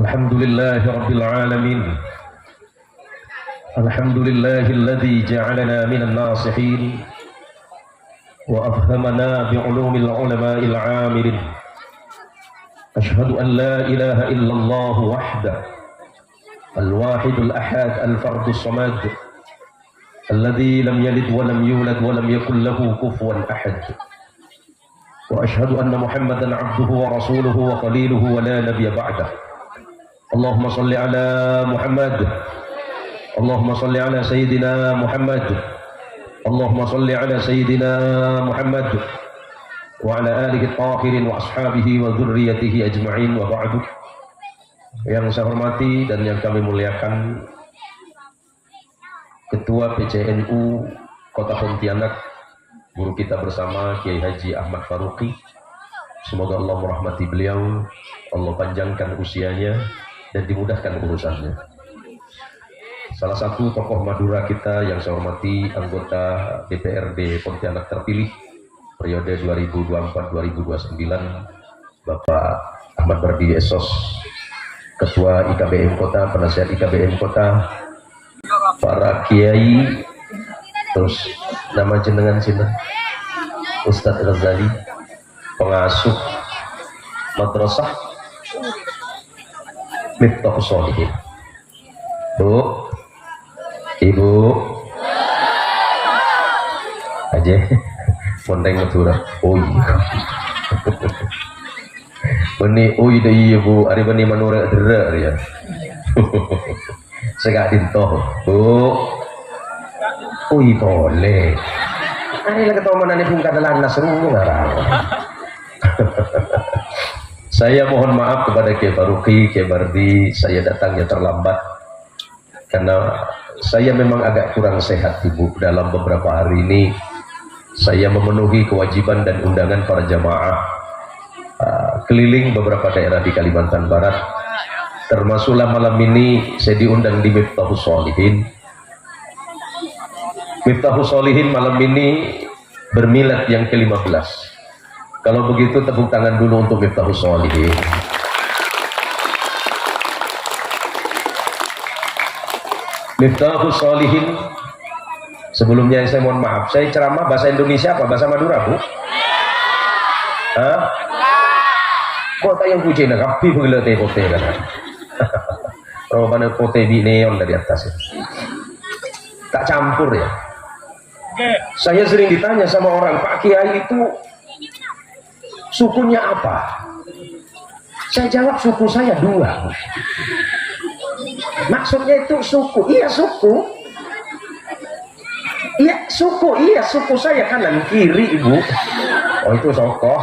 Alhamdulillahi Rabbil Alamin. Alhamdulillahilladzi ja'alana minan nasihin wa afhamana bi'ulumil ulama'il 'amilin. Ashhadu an la ilaha illallah wahdah al-wahidul ahad al-fardus samad alladzi lam yalid wa lam yulad wa lam yakul lahu kufuwan ahad. Wa ashhadu anna Muhammadan 'abduhu wa rasuluhu wa khaliluhu wa la nabiyya ba'dahu. Allahumma salli ala Muhammad. Allahumma salli ala Sayyidina Muhammad. Allahumma salli ala Sayyidina Muhammad wa ala alihi at-tahirin wa ashabihi wa dzurriyyatihi ajma'in wa ba'du. Yang saya hormati dan yang kami muliakan Ketua PCNU Kota Pontianak, guru kita bersama Kiai Haji Ahmad Faruqi. Semoga Allah merahmati beliau, Allah panjangkan usianya dan dimudahkan urusannya. Salah satu tokoh Madura kita yang saya hormati, anggota DPRD Pontianak terpilih periode 2024-2029, Bapak Ahmad Bardi Esos, Ketua IKBM Kota, penasihat IKBM Kota, para kiai, terus nama jenengan sini Ustadz Ghazali, pengasuh madrasah Miftahus Sholihin. Bu, Ibu aja Ponteng Madura. Oh iya. Beni oh iya Bu, ari beni manura dera ya. Segak dintoh. Bu. Oh iya boleh. Ari lah ketemu manane pun kadalan nasrung ngarang. Saya mohon maaf kepada Kiai Faruqi, Kiai Bardi, saya datangnya terlambat karena saya memang agak kurang sehat Ibu. Dalam beberapa hari ini saya memenuhi kewajiban dan undangan para jamaah keliling beberapa daerah di Kalimantan Barat, termasuklah malam ini saya diundang di Miftahus Sholihin. Miftahus Sholihin malam ini bermilad yang ke-15. Kalau begitu tepuk tangan dulu untuk Miftahus Sholihin. Miftahus Sholihin. Sebelumnya saya mohon maaf, saya ceramah bahasa Indonesia apa bahasa Madura Bu? Hah? Kok tak yang puji nak api pengelote kote kan? Kalau mana kote di neon dari atas ya. Tak campur ya. Saya sering ditanya sama orang, Pak Kiai itu sukunya apa? Saya jawab suku saya 2. Maksudnya itu suku, iya suku. Iya suku, iya suku saya kanan kiri Ibu. Oh itu sokoh.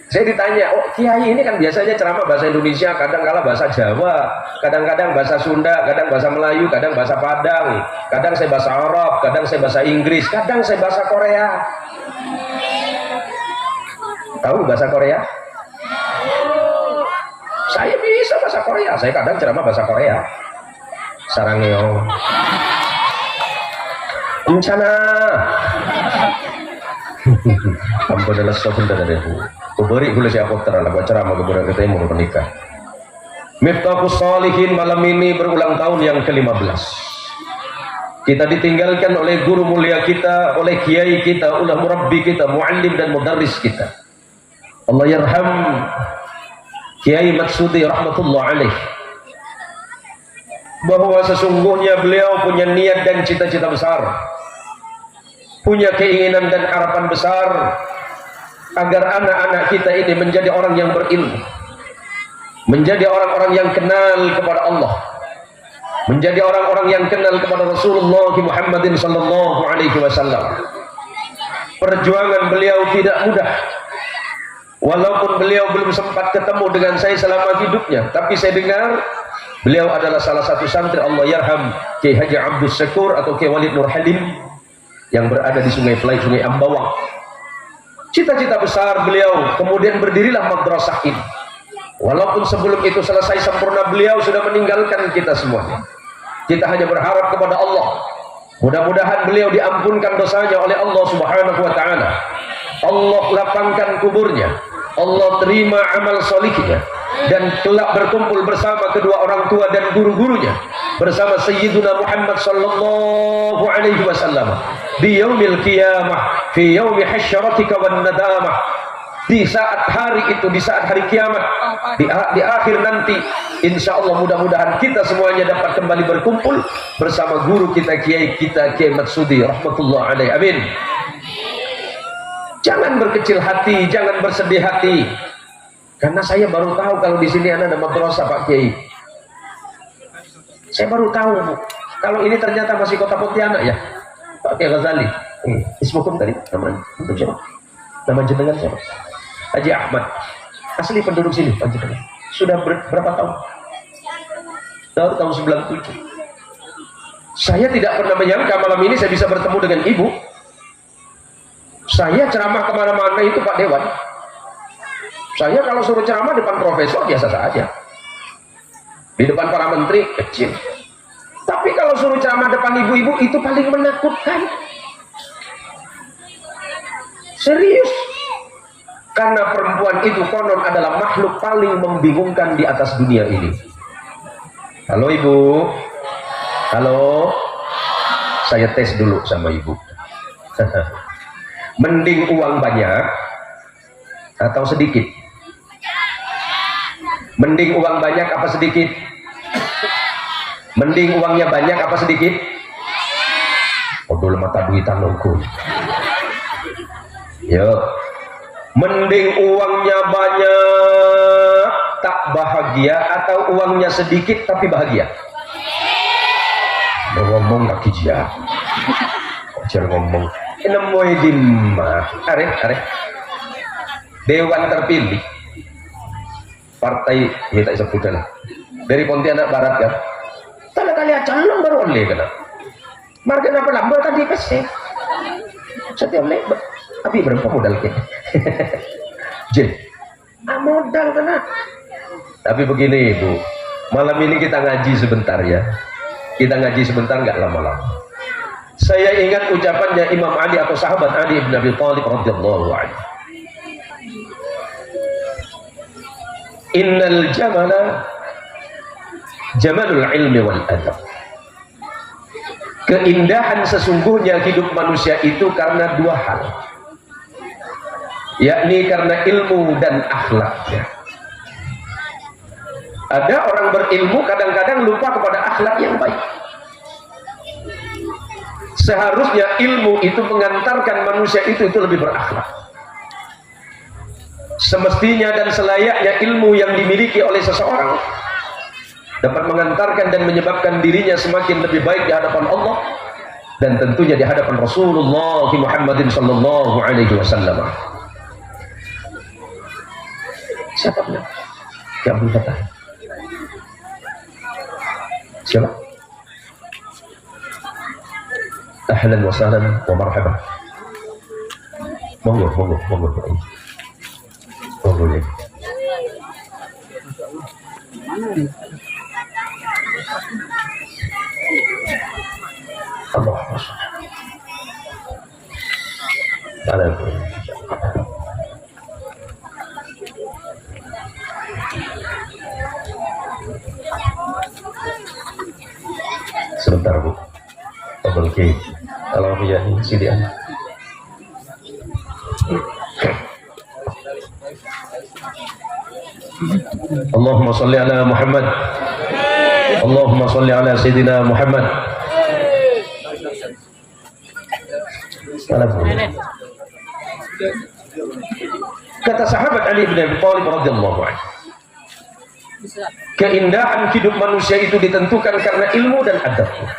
Saya ditanya, oh Kiai ini kan biasanya ceramah bahasa Indonesia, kadang-kala bahasa Jawa, kadang-kadang bahasa Sunda, kadang bahasa Melayu, kadang bahasa Padang, kadang saya bahasa Arab, kadang saya bahasa Inggris, kadang saya bahasa Korea. Tahu bahasa Korea? Saya bisa bahasa Korea. Saya kadang ceramah bahasa Korea. Sarangeo. Rencana. Ampun adalah sopan dari Bu. Kuberi gula siapa terlalu buat ceramah kepada kita yang mau menikah. Miftahus Sholihin malam ini berulang tahun yang ke-15. Kita ditinggalkan oleh guru mulia kita, oleh kiai kita, oleh murabbi kita, muallim dan mudarris kita. Allah yarham Kiai Matsudi rahmatullah alaih, bahwa sesungguhnya beliau punya niat dan cita-cita besar, punya keinginan dan harapan besar agar anak-anak kita ini menjadi orang yang berilmu, menjadi orang-orang yang kenal kepada Allah, menjadi orang-orang yang kenal kepada Rasulullah Muhammadin sallallahu alaihi wasallam. Perjuangan beliau tidak mudah, walaupun beliau belum sempat ketemu dengan saya selama hidupnya, tapi saya dengar beliau adalah salah satu santri Allah yarham Kiai Haji Abdul Syakur atau Kiai Walid Nur Halim yang berada di Sungai Pelai, Sungai Ambawang. Cita-cita besar beliau, kemudian berdirilah madrasah ini. Walaupun sebelum itu selesai sempurna, beliau sudah meninggalkan kita semuanya. Kita hanya berharap kepada Allah, mudah-mudahan beliau diampunkan dosanya oleh Allah Subhanahu wa taala. Allah lapangkan kuburnya, Allah terima amal solihnya, dan kelak berkumpul bersama kedua orang tua dan guru-gurunya bersama Sayyiduna Muhammad sallallahu alaihi wasallam di yaumil qiyamah, fi yaumi hasyaratika wan nadamah. Di saat hari itu, di saat hari kiamat, di akhir nanti, insya Allah mudah-mudahan kita semuanya dapat kembali berkumpul bersama guru kita, Kiai Matsudi rahmatullah alaih. Amin. Jangan berkecil hati, jangan bersedih hati, karena saya baru tahu kalau di sini ada madrasah Pak Kiai. Saya baru tahu, Bu, kalau ini ternyata masih kota Pontianak ya, Pak Kiai Ghazali. Ismukum tadi namanya, untuk siapa? Nama jenengan siapa? Haji Ahmad, asli penduduk sini Pak jenengan. Sudah berapa tahun? Dari tahun 97. Saya tidak pernah menyangka malam ini saya bisa bertemu dengan ibu. Saya ceramah kemana-mana itu Pak Dewan. Saya kalau suruh ceramah depan profesor biasa saja, di depan para menteri kecil. Tapi kalau suruh ceramah depan ibu-ibu itu paling menakutkan. Serius. Karena perempuan itu konon adalah makhluk paling membingungkan di atas dunia ini. Halo ibu. Halo. Saya tes dulu sama ibu. Mending uang banyak atau sedikit? Mending uang banyak apa sedikit? Mending uangnya banyak apa sedikit? Odol mata duitan nongkul. Yuk. Mending uangnya banyak tak bahagia atau uangnya sedikit tapi bahagia? Ngomong lagi dia. Jangan ngomong. Nemoy dimah. Arek. Dewan terpilih. Partai kita sebutkan dari Pontianak Barat kan. Kalau kalian calon baru oleh kan. Marga apa lambal kan dikasih. Setiap lebar. Tapi berapa modal kita? Jadi, modal kena. Tapi begini ibu, malam ini kita ngaji sebentar ya. Kita ngaji sebentar, nggak lama-lama. Saya ingat ucapannya Imam Ali atau sahabat Ali bin Abi Thalib radhiyallahu anhu. Innal jamala jamalul ilmi wal adab. Keindahan sesungguhnya hidup manusia itu karena dua hal, yakni karena ilmu dan akhlaknya. Ada orang berilmu kadang-kadang lupa kepada akhlak yang baik. Seharusnya ilmu itu mengantarkan manusia itu lebih berakhlak. Semestinya dan selayaknya ilmu yang dimiliki oleh seseorang dapat mengantarkan dan menyebabkan dirinya semakin lebih baik di hadapan Allah dan tentunya di hadapan Rasulullah Muhammadin sallallahu alaihi wasallam. Siapa punya? Yang belum kata. Siapa? Ahlan wa sahlan wa marhaban. Monggo. Monggo ya. Allah. Sebentar Bu. Oke. Kalau ya sini Anda. Allahumma salli ala Muhammad. Allahumma salli ala Sayyidina Muhammad. Kata sahabat Ali bin Abi Thalib radhiyallahu anhu, keindahan hidup manusia itu ditentukan karena ilmu dan adabnya.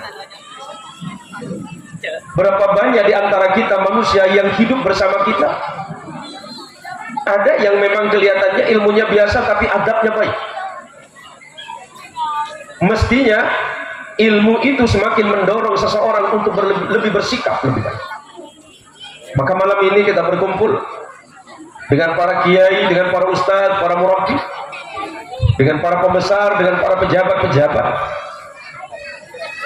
Berapa banyak di antara kita manusia yang hidup bersama kita, ada yang memang kelihatannya ilmunya biasa tapi adabnya baik. Mestinya ilmu itu semakin mendorong seseorang untuk lebih bersikap lebih baik. Maka malam ini kita berkumpul dengan para kiai, dengan para ustadz, para murabbi, dengan para pembesar, dengan para pejabat-pejabat.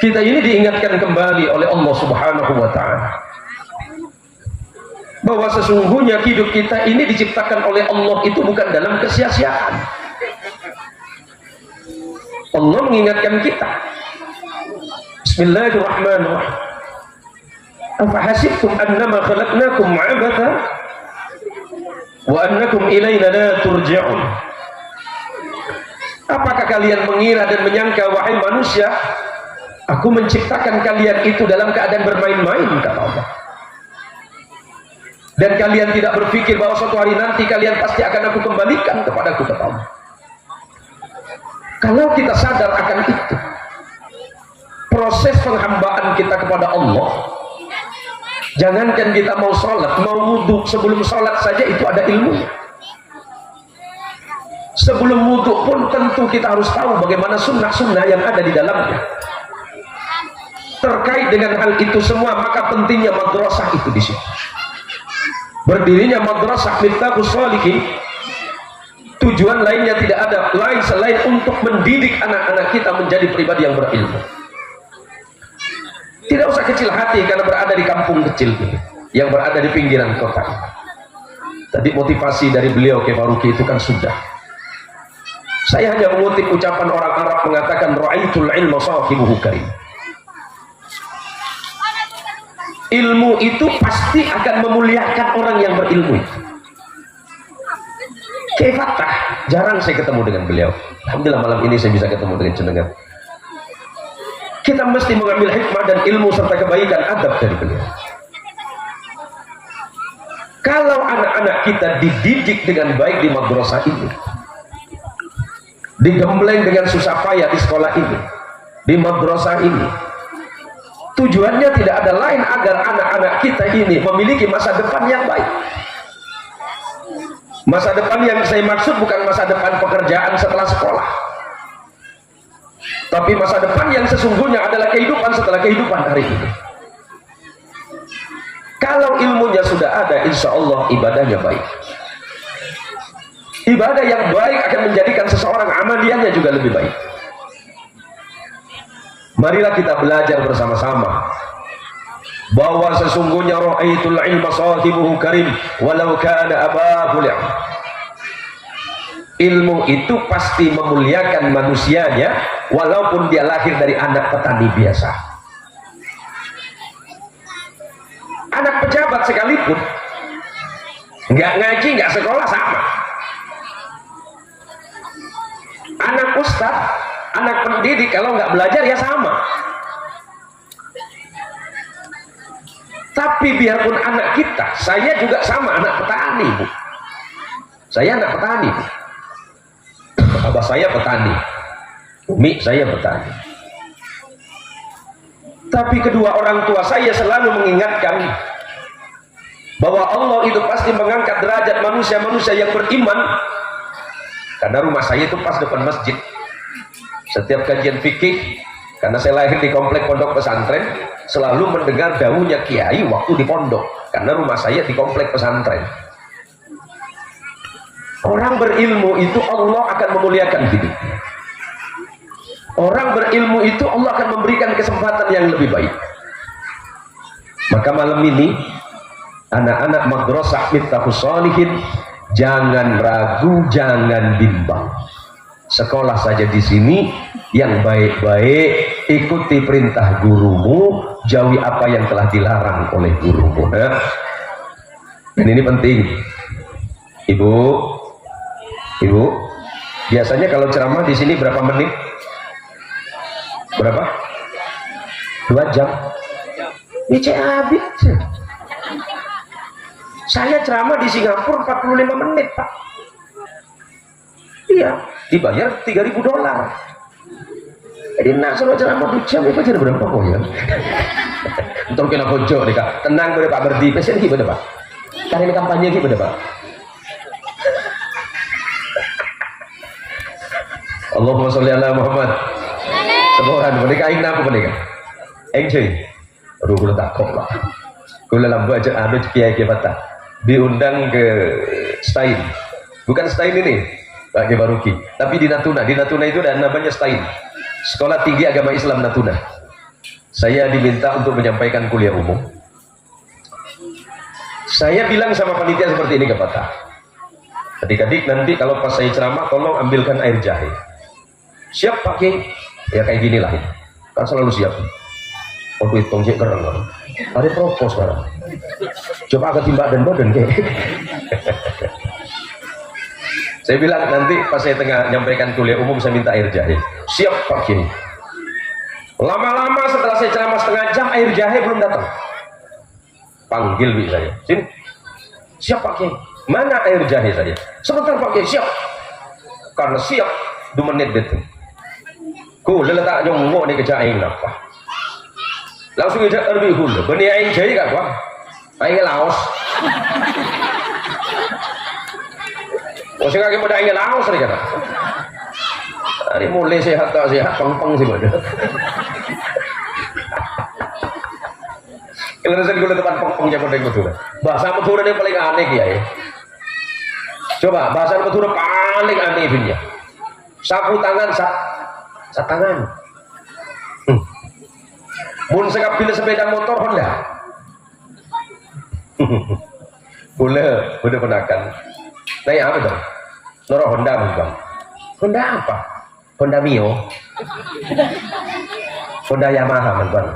Kita ini diingatkan kembali oleh Allah Subhanahu wa ta'ala bahwa sesungguhnya hidup kita ini diciptakan oleh Allah itu bukan dalam kesia-siaan. Allah mengingatkan kita. Bismillahirrahmanirrahim. Afahasibtum annama khalaqnakum 'abatha wa annakum ilayna la turja'un. Apakah kalian mengira dan menyangka, wahai manusia, aku menciptakan kalian itu dalam keadaan bermain-main, kata Allah. Dan kalian tidak berpikir bahwa suatu hari nanti kalian pasti akan aku kembalikan kepadaku, kata Allah. Kalau kita sadar akan itu, proses penghambaan kita kepada Allah, jangankan kita mau sholat, mau wudhu, sebelum sholat saja itu ada ilmunya. Sebelum wudhu pun tentu kita harus tahu bagaimana sunnah-sunnah yang ada di dalamnya. Terkait dengan hal itu semua, maka pentingnya madrasah itu di situ. Berdirinya madrasah Miftahus Shalihin, tujuan lainnya tidak ada lain selain untuk mendidik anak-anak kita menjadi pribadi yang berilmu. Tidak usah kecil hati karena berada di kampung kecil ini, yang berada di pinggiran kota. Tadi motivasi dari beliau Kiai Faruqi itu kan sudah. Saya hanya mengutip ucapan orang Arab mengatakan ra'aitul ilma sahibuhu karim. Ilmu itu pasti akan memuliakan orang yang berilmu. Kiai Fattah, jarang saya ketemu dengan beliau. Alhamdulillah malam ini saya bisa ketemu dengan jenengan. Kita mesti mengambil hikmah dan ilmu serta kebaikan adab dari beliau. Kalau anak-anak kita dididik dengan baik di madrasah ini, digembleng dengan susah payah di sekolah ini, di madrasah ini, tujuannya tidak ada lain agar anak-anak kita ini memiliki masa depan yang baik. Masa depan yang saya maksud bukan masa depan pekerjaan setelah sekolah, tapi masa depan yang sesungguhnya adalah kehidupan setelah kehidupan hari ini. Kalau ilmunya sudah ada, insya Allah ibadahnya baik. Ibadah yang baik akan menjadikan seseorang amaliyahnya juga lebih baik. Marilah kita belajar bersama-sama bahwa sesungguhnya ra'aitul ilma sahibuhu karim walau kana abahu li'am. Ilmu itu pasti memuliakan manusianya walaupun dia lahir dari anak petani biasa. Anak pejabat sekalipun nggak ngaji, nggak sekolah sama. Anak ustadz, anak pendidik kalau nggak belajar ya sama. Tapi biarpun anak kita, saya juga sama anak petani, Bu. Saya anak petani, Bu. Abah saya petani, umi saya petani. Tapi kedua orang tua saya selalu mengingatkan bahwa Allah itu pasti mengangkat derajat manusia-manusia yang beriman. Karena rumah saya itu pas depan masjid. Setiap kajian fikih, karena saya lahir di komplek pondok pesantren, selalu mendengar dawuhnya kiai waktu di pondok. Karena rumah saya di komplek pesantren. Orang berilmu itu Allah akan memuliakan hidupnya. Orang berilmu itu Allah akan memberikan kesempatan yang lebih baik. Maka malam ini anak-anak madrasah Miftahus Shalihin, jangan ragu, jangan bimbang. Sekolah saja di sini yang baik-baik, ikuti perintah gurumu, jauhi apa yang telah dilarang oleh gurumu. Dan ini penting, ibu, Biasanya kalau ceramah di sini berapa menit? Berapa? 2 jam. Ini habis. Saya ceramah di Singapura 45 menit, Pak. Iya, dibayar $3.000. Jadi nak selalu ceramah 2 jam itu jadi berapa kok ya? Untuk kena pojok nih Kak. Tenang boleh Pak Berdi. Pesen gimana Pak? Kali ini kampanye gimana Pak? Allahumma sholli ala Muhammad. Semoga mereka ingin apa mereka? Engcuy. Aduh gue tak kok lah. Gue dalam baca anu kiai kita diundang ke Stein. Bukan Stein ini, Pak Gebaruki. Tapi di Natuna. Di Natuna itu ada namanya Stein. Sekolah Tinggi Agama Islam Natuna. Saya diminta untuk menyampaikan kuliah umum. Saya bilang sama panitia seperti ini ke Pak. Adik-adik nanti kalau pas saya ceramah tolong ambilkan air jahe. Siap pakai ya kayak gini lah kan selalu siap. Waktu itu cek keren kan ada propos sekarang coba agak timbak dan badan kayak saya bilang nanti pas saya tengah nyampaikan kuliah umum saya minta air jahe. Siap pakai. Lama-lama setelah saya ceramah setengah jam air jahe belum datang. Panggil saya sini. Siap pakai. Mana air jahe saya? Sebentar pakai. Siap. Karena siap 2 menit itu ku letak nyongok ni kerja aing apa langsung kerja lebih hul benih aing jadi kak wah aing laos saya kaki pada aing laos ni kata hari mulai sehat tak sehat peng sih pada kalau saya gula tempat peng jangan pada betul bahasa betul yang paling aneh ya coba bahasa betul paling aneh dunia sapu tangan tangan. Mun sekap pilih sepeda motor Honda. Boleh penakan. Naik apa dong? Noro Honda bukan? Honda apa? Honda Mio. Honda Yamaha bukan?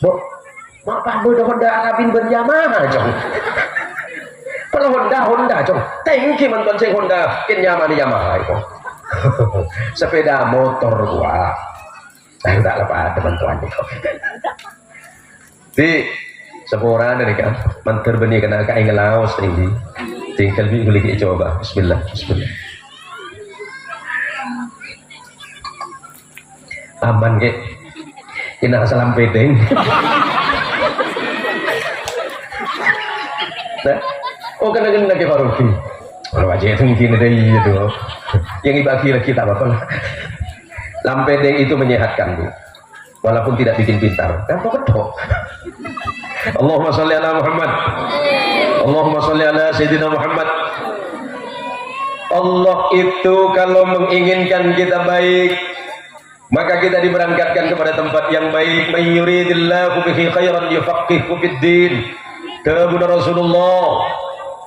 Bo, apa bodoh Honda kabin ben Yamaha jong. Kalau Honda jong. Tengki man konceng Honda kin Yamaha itu. Sepeda motor gua saya udah lepas teman-teman itu di sepura dari kan manter benih kena kain ngelaus tinggi tinggal boleh kita coba bismillah aman ke kena salam pedeng nah oh kena ke Faruqi kalau aja itu mungkin ada itu yang dibagi lagi tak apa-apa lah. Lampedeng itu menyehatkan Bu, walaupun tidak bikin pintar. Apa betul? Allahumma sholli ala Muhammad. Allahumma sholli ala Sayyidina Muhammad. Allah itu kalau menginginkan kita baik, maka kita diberangkatkan kepada tempat yang baik. May yuridillahu bihi khairan yufaqihu fid din. Kepada Rasulullah,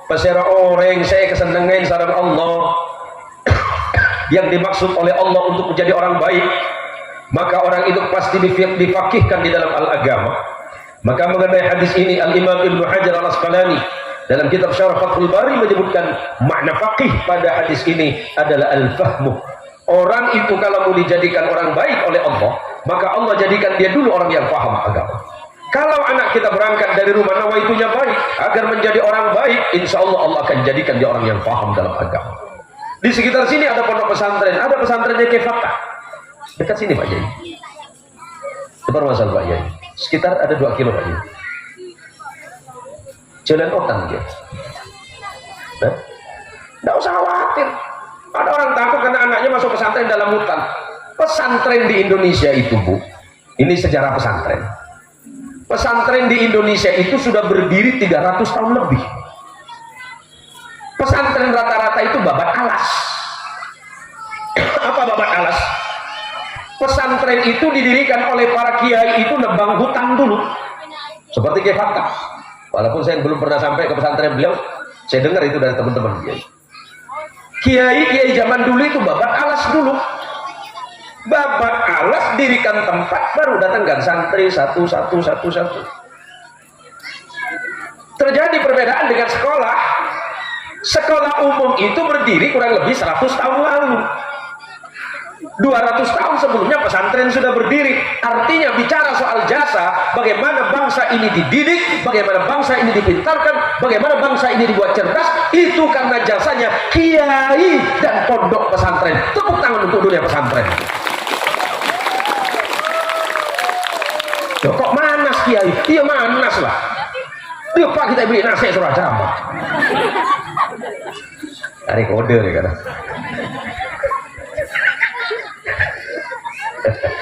pasera orang saya kesenangan sarang Allah yang dimaksud oleh Allah untuk menjadi orang baik, maka orang itu pasti difakihkan di dalam al-agama. Maka mengenai hadis ini Al-Imam Ibnu Hajar Al-Asqalani dalam kitab Syarah Fathul Bari menyebutkan makna fakih pada hadis ini adalah al-fahmu. Orang itu kalau mau dijadikan orang baik oleh Allah, maka Allah jadikan dia dulu orang yang paham agama. Kalau anak kita berangkat dari rumah nawaitunya baik agar menjadi orang baik, insya Allah Allah akan jadikan dia orang yang paham dalam agama. Di sekitar sini ada pondok pesantren, ada pesantrennya Kefaka. Dekat sini Pak Yai. Sebar masal Pak Yai. Sekitar ada 2 kilo Pak Yai. Jalan Otang dia. Nah, tidak usah khawatir. Ada orang takut karena anaknya masuk pesantren dalam hutan. Pesantren di Indonesia itu Bu, ini sejarah pesantren. Pesantren di Indonesia itu sudah berdiri 300 tahun lebih. Pesantren rata-rata itu babat alas. Apa babat alas? Pesantren itu didirikan oleh para kiai itu nebang hutan dulu. Seperti Kiai Fatah. Walaupun saya belum pernah sampai ke pesantren beliau, saya dengar itu dari teman-teman kiai. Kiai zaman dulu itu babat alas dulu. Babat alas dirikan tempat baru datangkan santri satu. Terjadi perbedaan dengan sekolah. Sekolah umum itu berdiri kurang lebih 100 tahun lalu. 200 tahun sebelumnya pesantren sudah berdiri. Artinya bicara soal jasa, bagaimana bangsa ini dididik, bagaimana bangsa ini dipintarkan, bagaimana bangsa ini dibuat cerdas, itu karena jasanya kiai dan pondok pesantren. Tepuk tangan untuk dunia pesantren. Loh, kok manas kiai? Iya manas lah. Iya pak, kita beli nasi surah ceramah. Hari kode nih kan.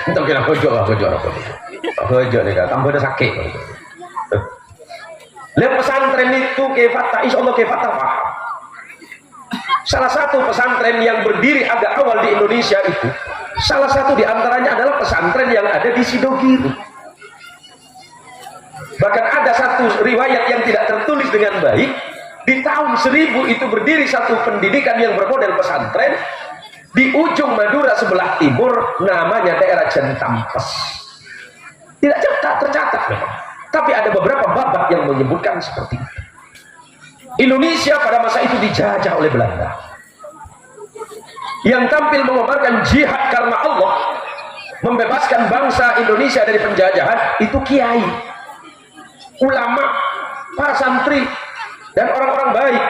Entah kira kojok nih kan. Tambah ada sakit. Lihat pesantren itu kefatah, insya Allah kefatah paham. Salah satu pesantren yang berdiri agak awal di Indonesia itu, salah satu diantaranya adalah pesantren yang ada di Sidogiri. Bahkan ada satu riwayat yang tidak tertulis dengan baik, di tahun 1000 itu berdiri satu pendidikan yang bermodel pesantren di ujung Madura sebelah timur, namanya daerah Jentampes. Tidak tercatat memang, tapi ada beberapa babak yang menyebutkan seperti itu. Indonesia pada masa itu dijajah oleh Belanda. Yang tampil mengobarkan jihad karena Allah, membebaskan bangsa Indonesia dari penjajahan, itu kiai, ulama, para santri, dan orang-orang baik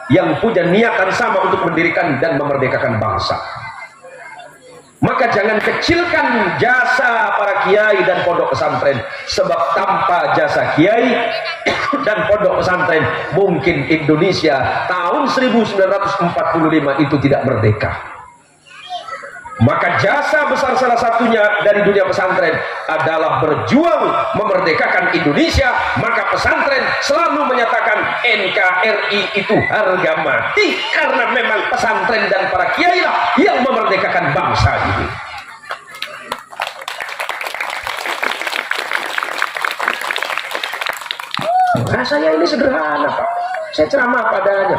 yang punya niatan sama untuk mendirikan dan memerdekakan bangsa. Maka jangan kecilkan jasa para kiai dan pondok pesantren, sebab tanpa jasa kiai dan pondok pesantren mungkin Indonesia tahun 1945 itu tidak merdeka. Maka jasa besar salah satunya dari dunia pesantren adalah berjuang memerdekakan Indonesia. Maka pesantren selalu menyatakan NKRI itu harga mati, karena memang pesantren dan para kiai lah yang memerdekakan bangsa ini. Nah, saya ini sederhana Pak, saya ceramah apa adanya.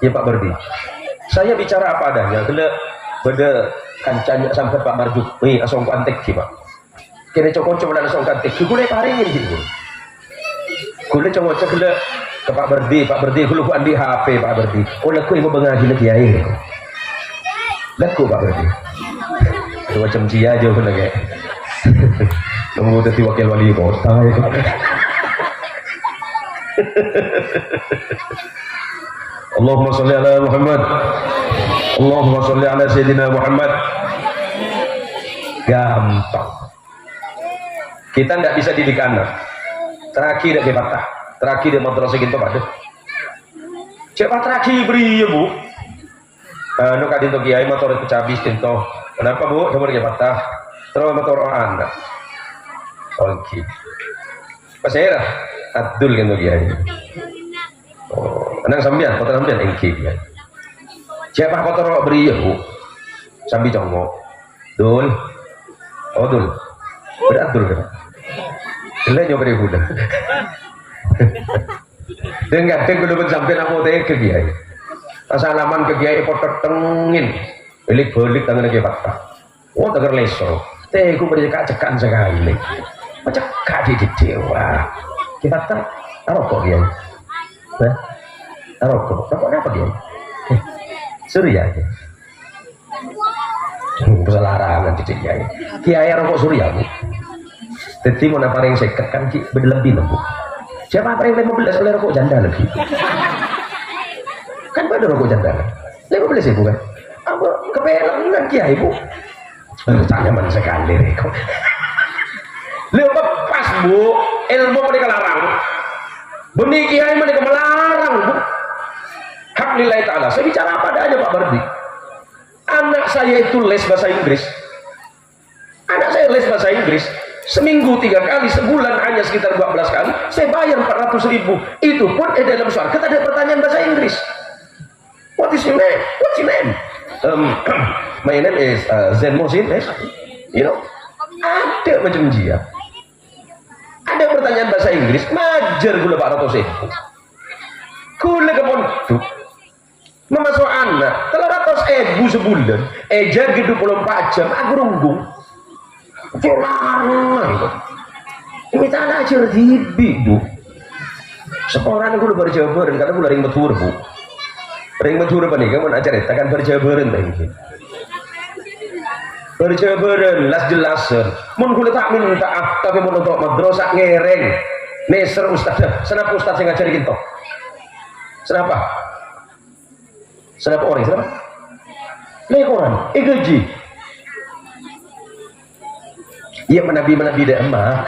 Ya Pak Berdi, saya bicara apa adanya. Beda kancanya sampai Pak Marjuk, wih asong kantek sih Pak. Kira cokok dan asong kantek, gue paringin gitu. Gue cokok ke Pak Berdi, gue lupa di HP Pak Berdi. Oh laku ibu bengaji lagi air. Laku Pak Berdi. Itu macam cia aja pun lagi. Kamu udah wakil wali kota ya Pak. Allahumma sholli ala Muhammad. Allahumma sholli ala Sayyidina Muhammad. Gampang. Kita tidak bisa didik anak. Terakhir dia patah. Terakhir dia madrasah gitu pada. Cepat terakhir beri ya Bu. Anu kadin to kiai motor itu cabis tinto. Kenapa Bu? Coba dia patah. Terus motor Anda. Oke. Pas era Abdul kan to kiai. Oh, anang sambian, kotor sambian engki kiai. Siapa kotor beri ya Bu? Sambil congok. Dul. Oh Dul. Berat Dul kan? Dia nyoba dia budak. Dengan kudu sampai namo teh ke kiai. Asalaman ke kiai potok tengin. Belik-belik tangan ke patah. Oh tegar leso. Teh ku bercekak-cekan sekali. Cekak di dewa. Kita tak rokok kiai. Hah? Rokok. Rokok apa kiai? Surya aja. Kesalahan titik kiai. Kiai rokok surya Bu. Jadi mau apa yang seket kan berlebih Bu. Siapa apa yang 15 oleh rokok janda lagi? Kan pada rokok janda. 15 ya bukan? Apa kepelangan kiai Bu? Nyaman sekali reko. Lepas pas Bu, ilmu mereka larang. Benih kiai mereka melarang Bu. Hak nilai ta'ala. Saya bicara apa adanya Pak Bardi. Anak saya itu les bahasa Inggris. Anak saya les bahasa Inggris. Seminggu 3 kali, sebulan hanya sekitar 12 kali. Saya bayar 400.000. Itu pun dalam syarikat ada pertanyaan bahasa Inggris. What is your name? What's your name? My name is Zen Mohsin. You know, ada macam dia. Ada pertanyaan bahasa Inggris. Majar gula 400.000. Gula ke pondok. Memasuk anak 300.000 sebulan. Ejar 24 jam. Aku runggung. Curang. Ini tanah ajar tibi Bu. Sekolah aku baru Jawa Barat. Karena aku lari metur Bu. Ring majur apa nih? Kamu nak ceritakan berjabaran lagi. Berjabaran, las jelasan. Mun kulit tak minta tapi mun untuk madrasah ngereng. Neser ustaz. Kenapa ustaz yang ngajari kita? Kenapa? Kenapa orang? Kenapa? Lekoran, gaji. Iya menabi dah emak.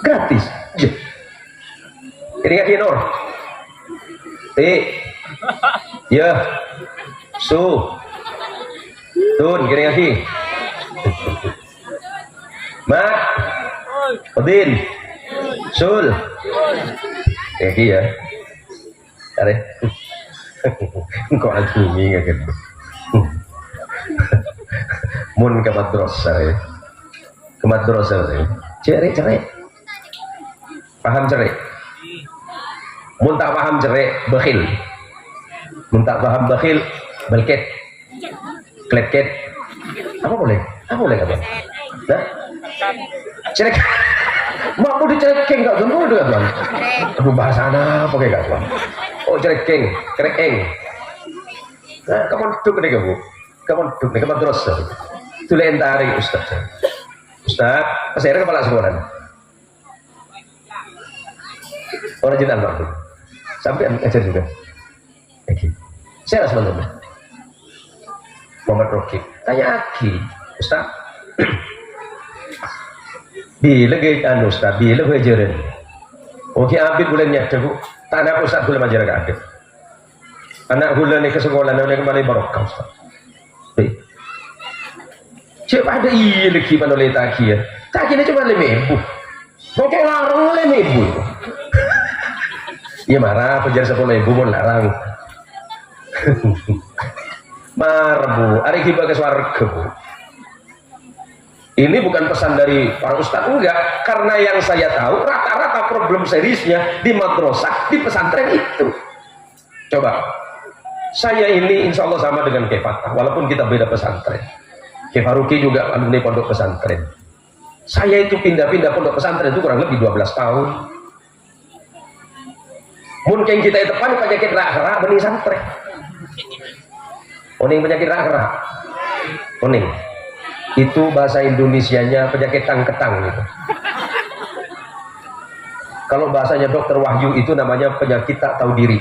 Gratis. Ini kaki Nur. Ya. Tun, kiri kaki. Mat. Odin. Sul. Kaki ya. Are. Kok alumi enggak gitu. Mun ke madrasah ya. Ke madrasah ya. Cerai. Paham cerai? Mun tak paham cerai, bakhil. Mun tak paham bakhil, balket. Kleket. Apa boleh? Apa boleh apa? Nah? Cerai. Mau dicerekeng enggak tuan? Boleh tuan? Aduh bahasa apa kayak enggak tuan? Oh cerekeng. Nah, kamu duduk nih kamu. Kamu duduk nih, kamu terus. Itu lentari Ustaz. Ustaz, saya kepala sekolah. Original Pak. Sampai ajar juga. Oke. Saya harus menurut. Muhammad Roki. Tanya Aki, Ustaz. Bila gaya Ustaz, bila gaya jalan. Oke, Abid boleh nyata bu. Tanah Ustaz boleh majar ke Abid. Anak gula ni ke sekolah, nak kembali barokah Ustaz. Cik ada iya lagi mana oleh taki ya. Taki ni cuma lemebu. Mungkin larang lemebu. Iya marah, penjara 10.000 pun larang. Marah bu, hari kita ke swarga bu. Ini bukan pesan dari para ustadz, enggak. Karena yang saya tahu, rata-rata problem seriusnya di madrasah, di pesantren itu. Coba, saya ini insya Allah sama dengan Kiai Fatah, walaupun kita beda pesantren. Kiai Faruqi juga alumni pondok pesantren. Saya itu pindah-pindah pondok pesantren itu kurang lebih 12 tahun. Mungkin kita itu paling penyakit rak-rak benih santren. Oning penyakit rak-rak. Oning. Itu bahasa Indonesianya penyakit tang-ketang gitu. Kalau bahasanya dokter Wahyu itu namanya penyakit tak tahu diri.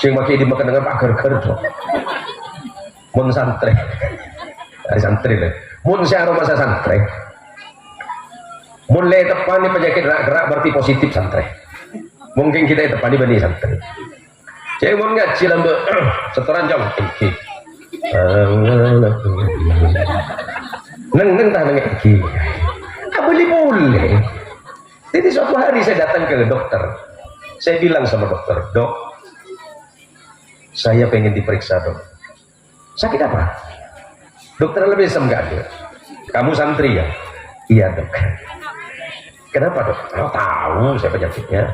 Cing makin dimakan dengan Pak Ger-ger tuh. Mun santren. Dari santri deh. Mun saya masa santren. Mun le tepan penyakit rak-rak berarti positif santren. Mungkin kita itu tepani benih santri. Cek mau ngaji lambe setoran jam iki. Neng tak neng iki. Boleh. Jadi suatu hari saya datang ke dokter. Saya bilang sama dokter, "Dok, saya pengen diperiksa, Dok." "Sakit apa?" Dokter lebih enggak ada. "Kamu santri ya?" "Iya, Dok." "Kenapa, Dok?" "Oh, tahu saya penyakitnya."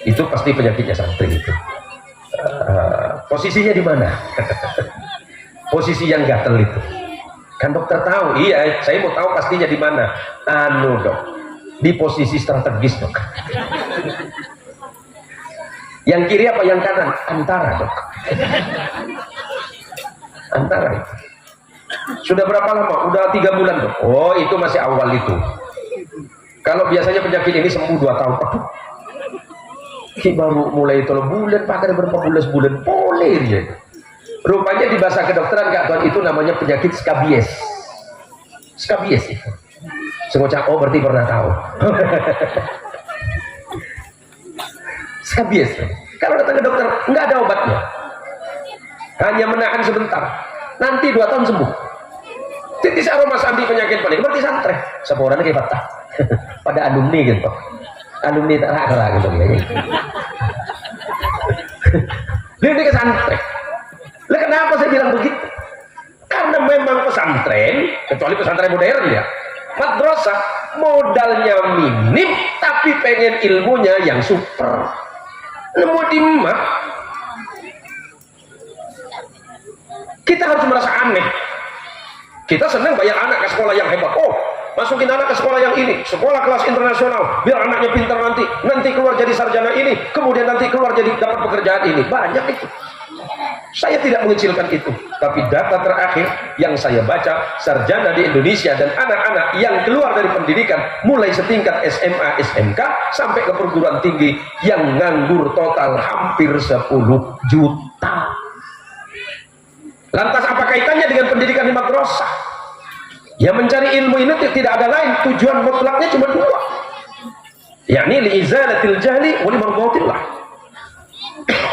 Itu pasti penyakitnya santri itu. Posisinya di mana? Posisi yang gatel itu. Kan dokter tahu. Iya, saya mau tahu pastinya di mana. Anu Dok, di posisi strategis Dok. Yang kiri apa yang kanan? Antara Dok. Antara itu. Sudah berapa lama? Udah 3 bulan Dok. Oh itu masih awal itu. Kalau biasanya penyakit ini sembuh 2 tahun. Aduh. Baru mulai 3 bulan, pakai berapa bulan boleh dia. Rupanya di bahasa kedokteran Kak Tuan itu namanya penyakit skabies. Skabies itu. Sengocak oh berarti pernah tahu. Skabies. Kalau datang ke dokter nggak ada obatnya. Hanya menahan sebentar. Nanti 2 tahun sembuh. Titis aroma sambil penyakit paling berarti santri. Seporanya kayak patah. Pada alumni gitu. Alumni tak raka gitu ya. Ini ke santri. Lah kenapa saya bilang begitu? Karena memang pesantren, kecuali pesantren modern ya, madrasah modalnya minim tapi pengen ilmunya yang super. Nemu di mak. Kita harus merasa aneh. Kita senang bayar anak ke sekolah yang hebat. Oh, masukin anak ke sekolah yang ini, sekolah kelas internasional, biar anaknya pintar nanti keluar jadi sarjana ini, kemudian nanti keluar jadi dapat pekerjaan ini. Banyak itu. Saya tidak mengecilkan itu, tapi data terakhir yang saya baca, sarjana di Indonesia dan anak-anak yang keluar dari pendidikan mulai setingkat SMA, SMK sampai ke perguruan tinggi yang nganggur total hampir 10 juta. Lantas apa kaitannya dengan pendidikan di madrasah? Ya, mencari ilmu ini tidak ada lain, tujuan mutlaknya cuma dua, yakni li'izalatil jahli wa limardhatillah.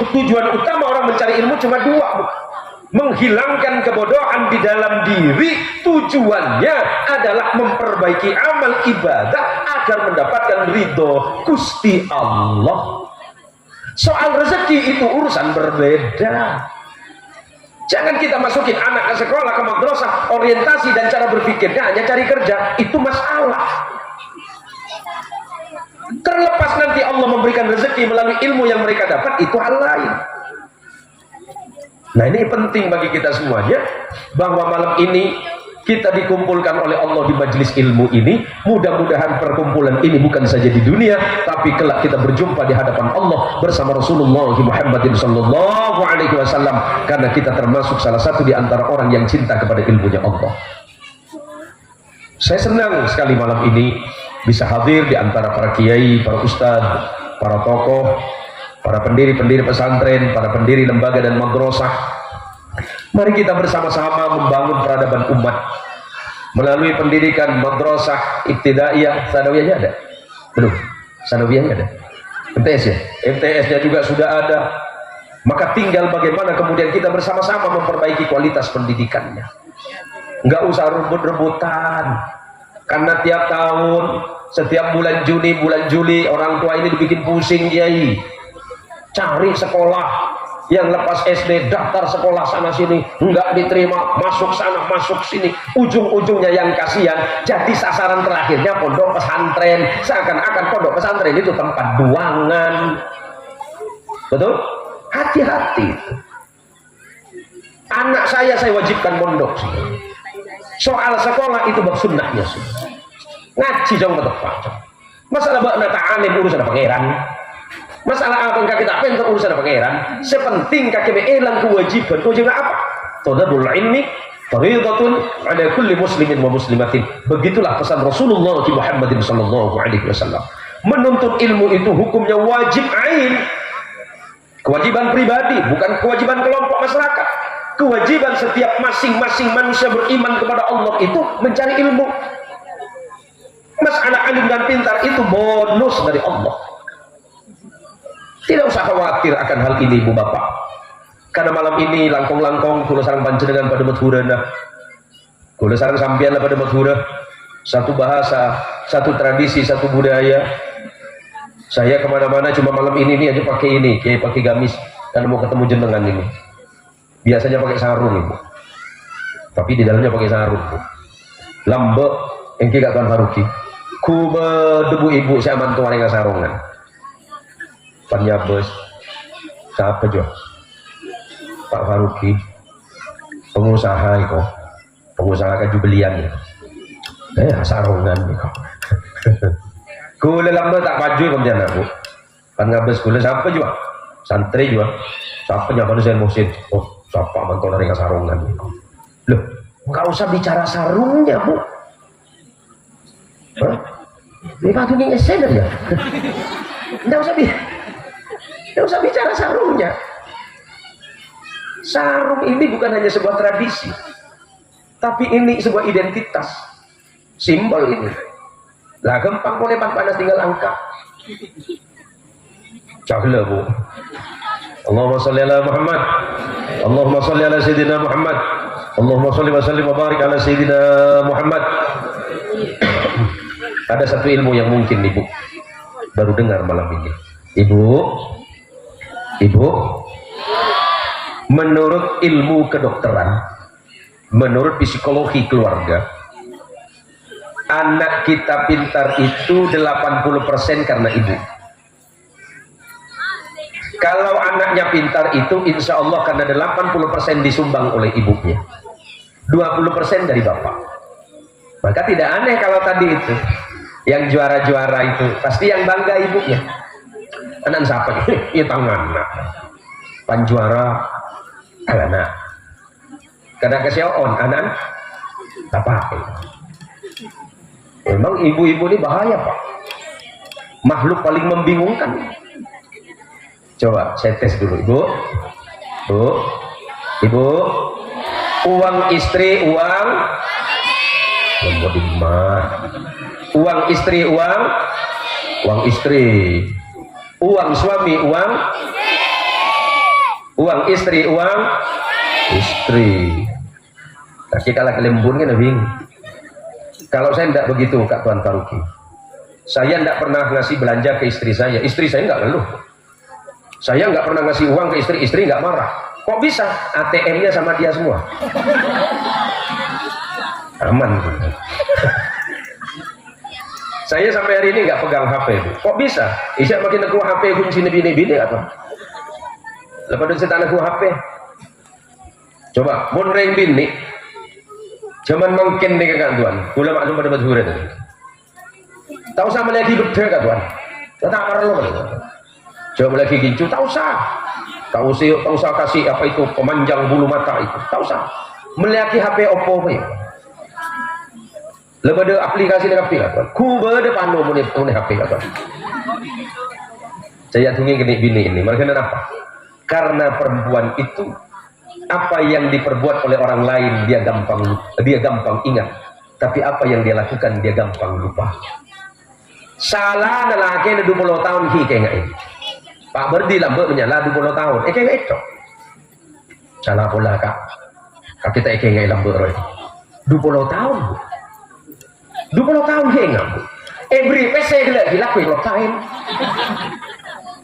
Tujuan utama orang mencari ilmu cuma dua, menghilangkan kebodohan di dalam diri. Tujuannya adalah memperbaiki amal ibadah agar mendapatkan ridho Gusti Allah. Soal rezeki itu urusan berbeda. Jangan kita masukin anak ke sekolah, ke madrasah, orientasi dan cara berpikirnya hanya cari kerja. Itu masalah. Terlepas nanti Allah memberikan rezeki melalui ilmu yang mereka dapat, itu hal lain. Nah, ini penting bagi kita semuanya, bahwa malam ini kita dikumpulkan oleh Allah di majelis ilmu ini. Mudah-mudahan perkumpulan ini bukan saja di dunia, tapi kelak kita berjumpa di hadapan Allah bersama Rasulullah Muhammadin sallallahu alaihi wasallam, karena kita termasuk salah satu di antara orang yang cinta kepada ilmunya Allah. Saya senang sekali malam ini bisa hadir di antara para kiai, para ustadz, para tokoh, para pendiri-pendiri pesantren, para pendiri lembaga dan madrasah. Mari kita bersama-sama membangun peradaban umat melalui pendidikan madrasah ibtidaiyah. Sanawiyahnya ada? Belum? Sanawiyahnya ada? MTS ya? MTS-nya juga sudah ada. Maka tinggal bagaimana kemudian kita bersama-sama memperbaiki kualitas pendidikannya. Nggak usah rebut-rebutan, karena tiap tahun, setiap bulan Juni, bulan Juli, orang tua ini dibikin pusing, kiai. Cari sekolah yang lepas SD, daftar sekolah sana sini, nggak diterima, masuk sana, masuk sini. Ujung-ujungnya yang kasihan, jadi sasaran terakhirnya pondok pesantren. Seakan-akan pondok pesantren itu tempat buangan. Betul? Hati-hati. Anak saya wajibkan pondok. Soal sekolah itu bab sunnahnya sudah. Ngaji jauh tepat. Masalah bab ta'alim urusan pangeran. Masalah apa yang kita pintar urusan pangeran. Sepenting kaki elang kewajiban. Kewajiban apa? Thalabul ilmi fardhatun ala kulli muslimin wa muslimatin. Begitulah pesan Rasulullah Muhammadin sallallahu alaihi wasallam. Menuntut ilmu itu hukumnya wajib ain. Kewajiban pribadi, bukan kewajiban kelompok masyarakat. Kewajiban setiap masing-masing manusia beriman kepada Allah itu mencari ilmu. Masalah alim dan pintar itu bonus dari Allah. Tidak usah khawatir akan hal ini, ibu bapak, karena malam ini langkong-langkong kula sareng panjenengan pada madhurana, kula sareng sampeyan pada madhura. Satu bahasa, satu tradisi, satu budaya. Saya kemana-mana cuma malam ini aja pakai ini, kayak pakai gamis, karena mau ketemu jenengan ini. Biasanya pakai sarung ibu, tapi di dalamnya pakai sarung bu. Lambek engki gak Tuan Faruqi ku debu ibu saya mantu dengan sarungan penyabes siapa juga Pak Faruqi pengusaha itu, pengusaha kejubelian ya. Sarungan itu ku lambek tak baju kemudian aku kan ngabes kula siapa juga santri juga siapa nyapa saya musim. Oh, siapa mantu dengan sarungan loh, nggak usah bicara sarungnya bu. Ini pagi ini sadar ya. Nggak usah bicara sarungnya. Sarung ini bukan hanya sebuah tradisi, tapi ini sebuah identitas, simbol ini. Lah gampang boleh panas tinggal angkat. Cahlah bu. Allahumma sholli ala Muhammad. Allahumma sholli ala Sayyidina Muhammad. Allahumma sholli wa sallim wa barik ala Sayyidina Muhammad. Ada satu ilmu yang mungkin ibu baru dengar malam ini. Ibu, menurut ilmu kedokteran, menurut psikologi keluarga, anak kita pintar itu 80% karena ibu. Kalau anaknya pintar itu insya Allah karena 80% disumbang oleh ibunya, 20% dari bapak. Maka tidak aneh kalau tadi itu yang juara-juara itu pasti yang bangga ibunya. Anak siapa? Ya tangan nak. Panjuara anak. Karena keseon anak apa? Memang ibu-ibu ini bahaya Pak. Makhluk paling membingungkan. Coba saya tes dulu ibu. Ibu, uang istri uang uang istri uang istri, uang suami uang istri uang istri. Tapi kalau kelembun kan lebih. Kalau saya tidak begitu Kak Tuan Faruqi, saya tidak pernah ngasih belanja ke istri saya nggak ngeluh. Saya nggak pernah ngasih uang ke istri nggak marah. Kok bisa? ATM-nya sama dia semua. Aman. Saya sampai hari ini nggak pegang HP. Kok bisa? Isya makin aku HP kunci bini atau? Lepas itu saya aku HP. Coba, mun ring bini. Cuman mungkin nih Kak Tuan. Kula maklum pada badhuran. Tahu sama lagi betul Kak Tuan. Tak marah lo. Coba lagi gincu, tahu usah kasih apa itu pemanjang bulu mata itu, tahu usah melihat HP Oppo ya. Lepas ada aplikasi dengan HP kan, ku berde panu muni HP kan. Saya tunggu bini ini, mereka kenapa? Karena perempuan itu apa yang diperbuat oleh orang lain dia gampang ingat, tapi apa yang dia lakukan dia gampang lupa. Salah lelaki 20 tahun kayak ini. Pak Berdi lambat menyala 20 tahun. Kayak itu. Salah pula Kak. Kak kita kayak lambat roy. 20 tahun. 20 tahun kayak Bu. Beri PC gila kuih lokain.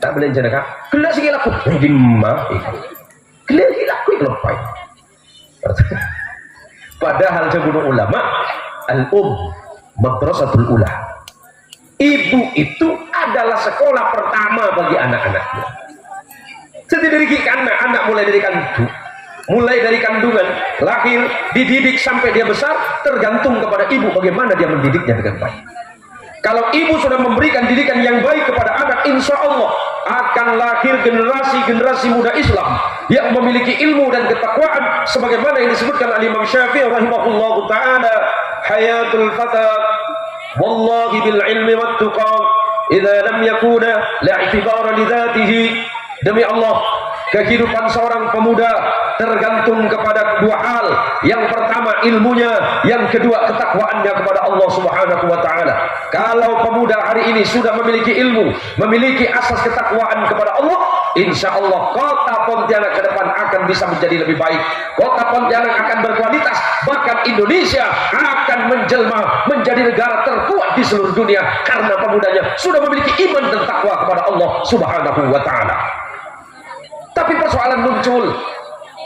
Tak boleh jana Kak. Gila sih gila kuih di mah. Gila kuih lokain. Padahal sebuah ulama madrasatul ulah. Ibu itu adalah sekolah pertama bagi anak-anaknya. Jadi dari anak mulai dari kandungan, lahir, dididik sampai dia besar, tergantung kepada ibu bagaimana dia mendidiknya dengan baik. Kalau ibu sudah memberikan didikan yang baik kepada anak, insya Allah akan lahir generasi muda Islam yang memiliki ilmu dan ketakwaan, sebagaimana yang disebutkan oleh Imam Syafi'i rahimahullahu taala, hayatul fata wallahi bil ilmi wat tuqa idza lam yakuna la i'tibara li dzatihi. Demi Allah, kehidupan seorang pemuda tergantung kepada dua hal. Yang pertama ilmunya, yang kedua ketakwaannya kepada Allah Subhanahu wa taala. Kalau pemuda hari ini sudah memiliki ilmu, memiliki asas ketakwaan kepada Allah, insya Allah kota Pontianak ke depan akan bisa menjadi lebih baik. Kota Pontianak akan berkualitas, bahkan Indonesia akan menjelma menjadi negara terkuat di seluruh dunia karena pemudanya sudah memiliki iman dan takwa kepada Allah Subhanahu wa taala. Tapi persoalan muncul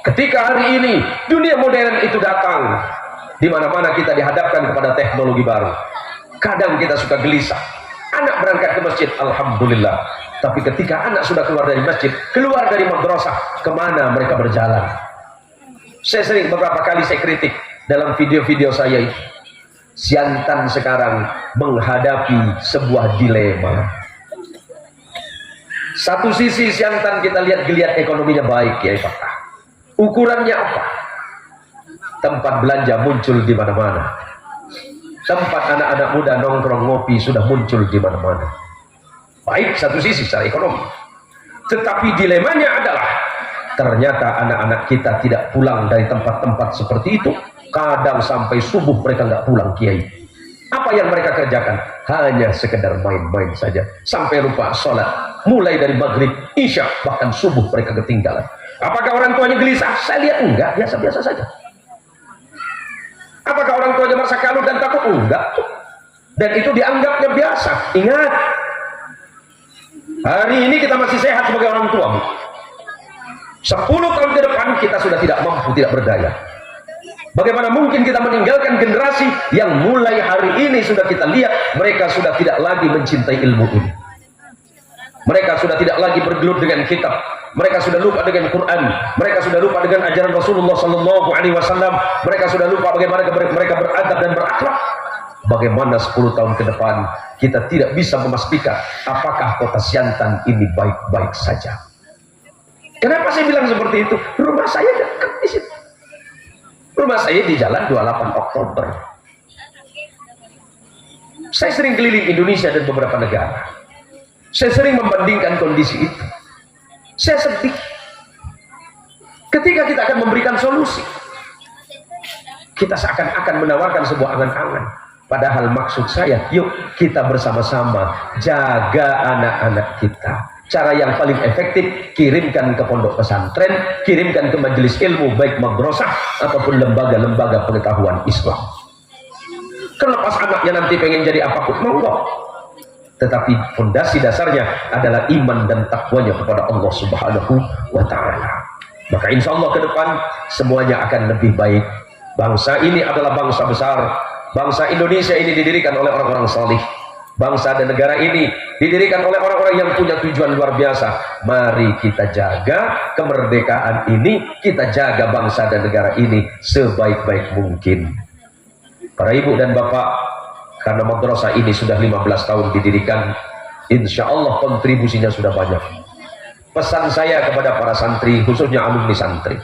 ketika hari ini dunia modern itu datang, di mana-mana kita dihadapkan kepada teknologi baru. Kadang kita suka gelisah. Anak berangkat ke masjid, alhamdulillah. Tapi ketika anak sudah keluar dari masjid, keluar dari madrasah, kemana mereka berjalan? Saya sering beberapa kali saya kritik dalam video-video saya itu. Siantan sekarang menghadapi sebuah dilema. Satu sisi siantan kita lihat geliat ekonominya baik ya Pak. Ukurannya apa? Tempat belanja muncul di mana-mana. Tempat anak-anak muda nongkrong ngopi sudah muncul di mana-mana. Baik satu sisi secara ekonomi. Tetapi dilemanya adalah ternyata anak-anak kita tidak pulang dari tempat-tempat seperti itu. Kadang sampai subuh mereka nggak pulang kiai. Apa yang mereka kerjakan? Hanya sekedar main-main saja. Sampai lupa sholat. Mulai dari maghrib, isya, bahkan subuh mereka ketinggalan. Apakah orang tuanya gelisah? Saya lihat enggak, biasa-biasa saja. Apakah orang tuanya merasa kalut dan takut? Enggak. Dan itu dianggapnya biasa. Ingat, hari ini kita masih sehat sebagai orang tua. 10 tahun ke depan kita sudah tidak mampu, tidak berdaya. Bagaimana mungkin kita meninggalkan generasi yang mulai hari ini sudah kita lihat mereka sudah tidak lagi mencintai ilmu ini. Mereka sudah tidak lagi bergelut dengan kitab. Mereka sudah lupa dengan Quran. Mereka sudah lupa dengan ajaran Rasulullah SAW. Mereka sudah lupa bagaimana mereka beradab dan berakhlak. bagaimana 10 tahun ke depan kita tidak bisa memastikan apakah kota Siantan ini baik-baik saja. Kenapa saya bilang seperti itu? Rumah saya dekat di situ. Rumah saya di Jalan 28 Oktober. Saya sering keliling Indonesia dan beberapa negara. Saya sering membandingkan kondisi itu. Saya sedih ketika kita akan memberikan solusi, kita seakan-akan menawarkan sebuah angan-angan. Padahal maksud saya, yuk kita bersama-sama jaga anak-anak kita. Cara yang paling efektif, kirimkan ke pondok pesantren, kirimkan ke majelis ilmu, baik madrasah ataupun lembaga-lembaga pengetahuan Islam. Terlepas anaknya nanti pengen jadi apapun, monggo. Tetapi fondasi dasarnya adalah iman dan takwanya kepada Allah Subhanahu wa Ta'ala. Maka insya Allah ke depan semuanya akan lebih baik. Bangsa ini adalah bangsa besar. Bangsa Indonesia ini didirikan oleh orang-orang salih. Bangsa dan negara ini didirikan oleh orang-orang yang punya tujuan luar biasa. Mari kita jaga kemerdekaan ini, kita jaga bangsa dan negara ini sebaik-baik mungkin. Para ibu dan bapak, karena madrasah ini sudah 15 tahun didirikan, insya Allah kontribusinya sudah banyak. Pesan saya kepada para santri, khususnya alumni santri,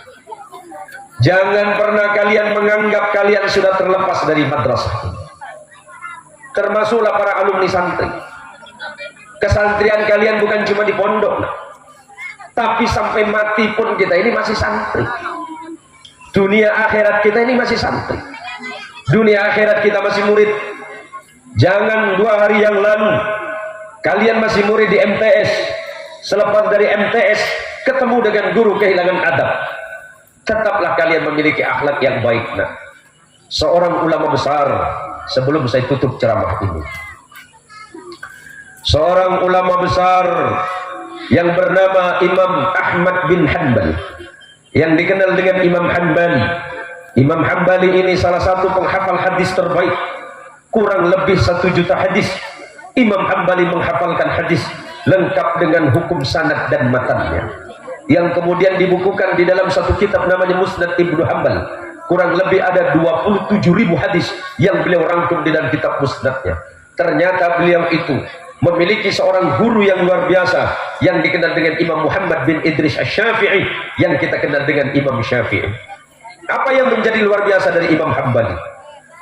jangan pernah kalian menganggap kalian sudah terlepas dari madrasah ini. Termasuklah para alumni santri. Kesantrian kalian bukan cuma di pondok, tapi sampai mati pun kita ini masih santri. Dunia akhirat kita ini masih santri. Dunia akhirat kita masih murid. Jangan 2 hari yang lalu kalian masih murid di MTS, selepas dari MTS ketemu dengan guru kehilangan adab. Tetaplah kalian memiliki akhlak yang baik. Nah, seorang ulama besar, sebelum saya tutup ceramah ini, seorang ulama besar yang bernama Imam Ahmad bin Hanbal, yang dikenal dengan Imam Hanbali. Imam Hanbali ini salah satu penghafal hadis terbaik, kurang lebih 1 juta hadis. Imam Hanbali menghafalkan hadis lengkap dengan hukum sanad dan matannya, yang kemudian dibukukan di dalam satu kitab namanya Musnad Ibnu Hanbal. Kurang lebih ada 27.000 hadis yang beliau rangkum di dalam kitab musnadnya. Ternyata beliau itu memiliki seorang guru yang luar biasa yang dikenal dengan Imam Muhammad bin Idris Asy-Syafi'i, yang kita kenal dengan Imam Syafi'i. Apa yang menjadi luar biasa dari Imam Hanbali?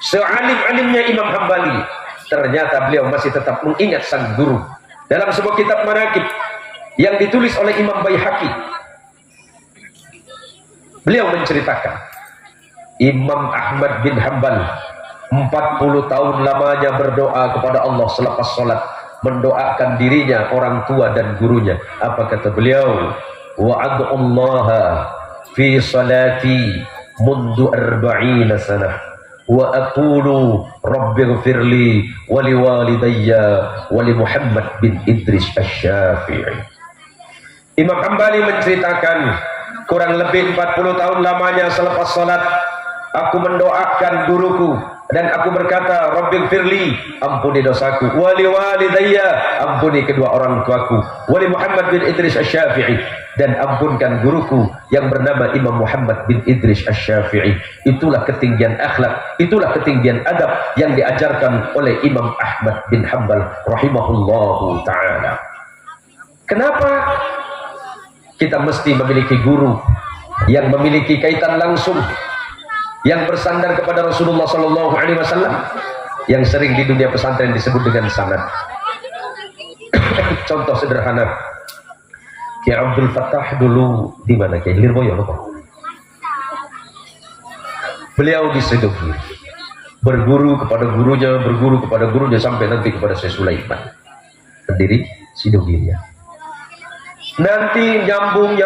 Sealim-alimnya Imam Hanbali, ternyata beliau masih tetap mengingat sang guru. Dalam sebuah kitab manaqib yang ditulis oleh Imam Baihaqi, beliau menceritakan Imam Ahmad bin Hanbal 40 tahun lamanya berdoa kepada Allah selepas sholat, mendoakan dirinya, orang tua dan gurunya. Apa kata beliau? Wa'adu'allaha fi salati mundu 40 sanah wa aqulu rabbighfirli wa liwalidayya wa li Muhammad bin Idris Asy-Syafi'i. Imam Hanbali menceritakan, kurang lebih 40 tahun lamanya selepas sholat, aku mendoakan guruku dan aku berkata, Rabbighfirli, ampuni dosaku, wali walidayya, ampuni kedua orang tuaku, wali Muhammad bin Idris Asy-Syafi'i, dan ampunkan guruku yang bernama Imam Muhammad bin Idris Asy-Syafi'i. Itulah ketinggian akhlak, itulah ketinggian adab yang diajarkan oleh Imam Ahmad bin Hanbal rahimahullahu ta'ala. Kenapa kita mesti memiliki guru yang memiliki kaitan langsung, yang bersandar kepada Rasulullah SAW, yang sering di dunia pesantren disebut dengan sanad. Contoh sederhana, Ki Abdul Fattah dulu di mana? Ki Lirboyo, lupa. Beliau di Sidogiri, berguru kepada gurunya sampai nanti kepada Syekh Sulaiman, pendiri Sidogiri. Nanti nyambung,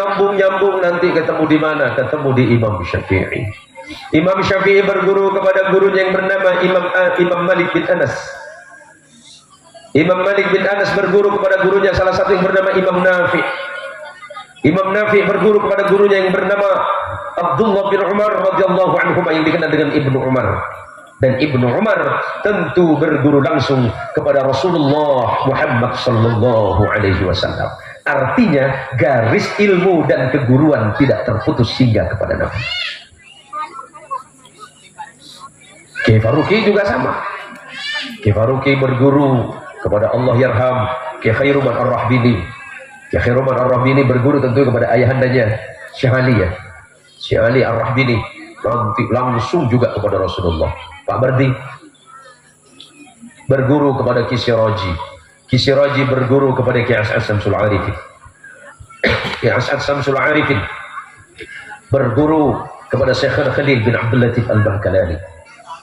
nanti ketemu di mana? Ketemu di Imam Syafi'i. Imam Syafi'i berguru kepada gurunya yang bernama Imam Malik bin Anas. Imam Malik bin Anas berguru kepada gurunya salah satu yang bernama Imam Nafi. Imam Nafi berguru kepada gurunya yang bernama Abdullah bin Umar radhiyallahu anhu, yang dikenal dengan Ibnu Umar. Dan Ibnu Umar tentu berguru langsung kepada Rasulullah Muhammad sallallahu alaihi wasallam. Artinya garis ilmu dan keguruan tidak terputus hingga kepada Nabi. Kiai Faruqi juga sama. Ki Faruqi berguru kepada Allah yarham Ki Khairuman Ar-Rahbini. Ki Khairuman Ar-Rahbini berguru tentu kepada ayahandanya Syekh Ali ya. Syekh Ali Ar-Rahbini nanti langsung juga kepada Rasulullah. Pak Bardi berguru kepada Ki Siraji. Ki Siraji berguru kepada Ki As'ad Samsul Arifin. Ki As'ad Samsul Arifin berguru kepada Syekh Khalil bin Abdul Latif Al-Bangkalani,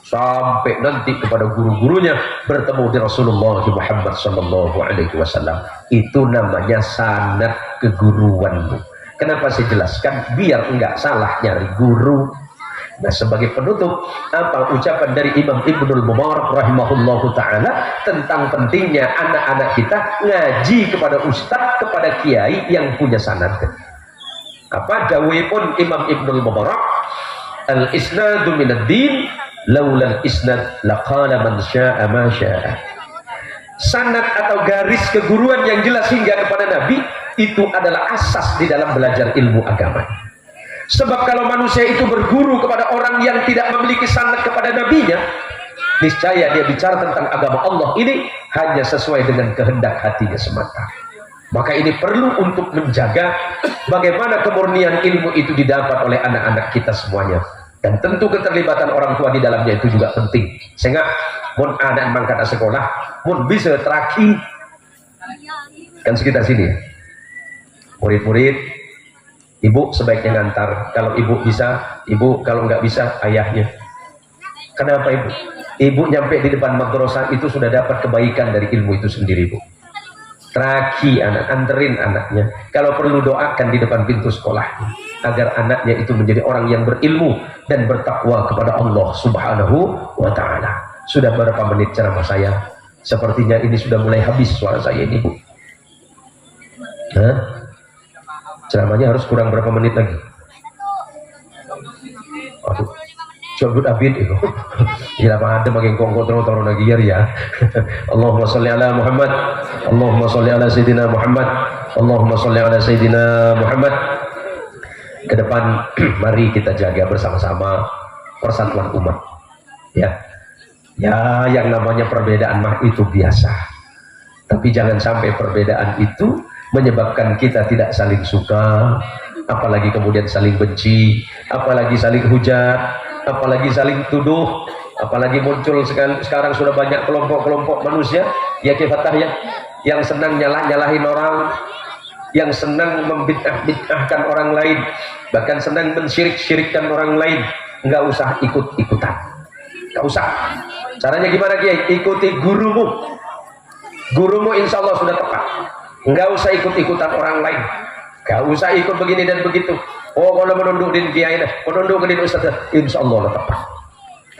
sampai nanti kepada guru-gurunya bertemu di Rasulullah Muhammad sallallahu alaihi wasallam. Itu namanya sanad keguruanmu. Kenapa saya jelaskan? Biar enggak salah nyari guru. Nah, sebagai penutup, apa ucapan dari Imam Ibnul Mubarak rahimahullahu ta'ala tentang pentingnya anak-anak kita ngaji kepada ustadz, kepada kiai yang punya sanad. Apa dawuhipun Imam Ibnul Mubarak, al-isnadu minad din, laulal isnad laqala man syaa ma syaa. Sanad atau garis keguruan yang jelas hingga kepada Nabi itu adalah asas di dalam belajar ilmu agama. Sebab kalau manusia itu berguru kepada orang yang tidak memiliki sanad kepada nabinya, niscaya dia bicara tentang agama Allah ini hanya sesuai dengan kehendak hatinya semata. Maka ini perlu untuk menjaga bagaimana kemurnian ilmu itu didapat oleh anak-anak kita semuanya. Dan tentu keterlibatan orang tua di dalamnya itu juga penting. Sehingga mun anak mangkat sekolah, mun bisa terakhir kan sekitar sini ya. Murid-murid, ibu sebaiknya ngantar. Kalau ibu bisa, ibu. Kalau nggak bisa, ayahnya. Kenapa ibu? Ibu nyampe di depan madrasah itu sudah dapat kebaikan dari ilmu itu sendiri, bu. Traki anak, anterin anaknya. Kalau perlu doakan di depan pintu sekolahnya, agar anaknya itu menjadi orang yang berilmu dan bertakwa kepada Allah Subhanahu wa Ta'ala. Sudah berapa menit ceramah saya? Sepertinya ini sudah mulai habis suara saya ini, bu. Hah? Ceramahnya harus kurang berapa menit lagi? Aduh, coba abid itu. Ya apa ada makin kontrol lagi ya. Allahumma sholli ala Muhammad. Allahumma sholli ala Sayyidina Muhammad. Allahumma sholli ala Sayyidina Muhammad. Ke depan mari kita jaga bersama-sama persatuan umat. Ya. Ya, yang namanya perbedaan mah itu biasa. Tapi jangan sampai perbedaan itu menyebabkan kita tidak saling suka, apalagi kemudian saling benci, apalagi saling hujat, apalagi saling tuduh, apalagi muncul sekarang sudah banyak kelompok-kelompok manusia ya kifatah ya, yang senang nyalahin orang, yang senang membid'ah-bid'ahkan orang lain, bahkan senang mensyirik-syirikkan orang lain. Nggak usah ikut-ikutan, nggak usah. Caranya gimana Kiai? Ikuti gurumu. Gurumu insya Allah sudah tepat. Nggak usah ikut-ikutan orang lain, nggak usah ikut begini dan begitu. Oh, kalau menundukkan kiai, menundukkan ustaz, insya Allah tepat.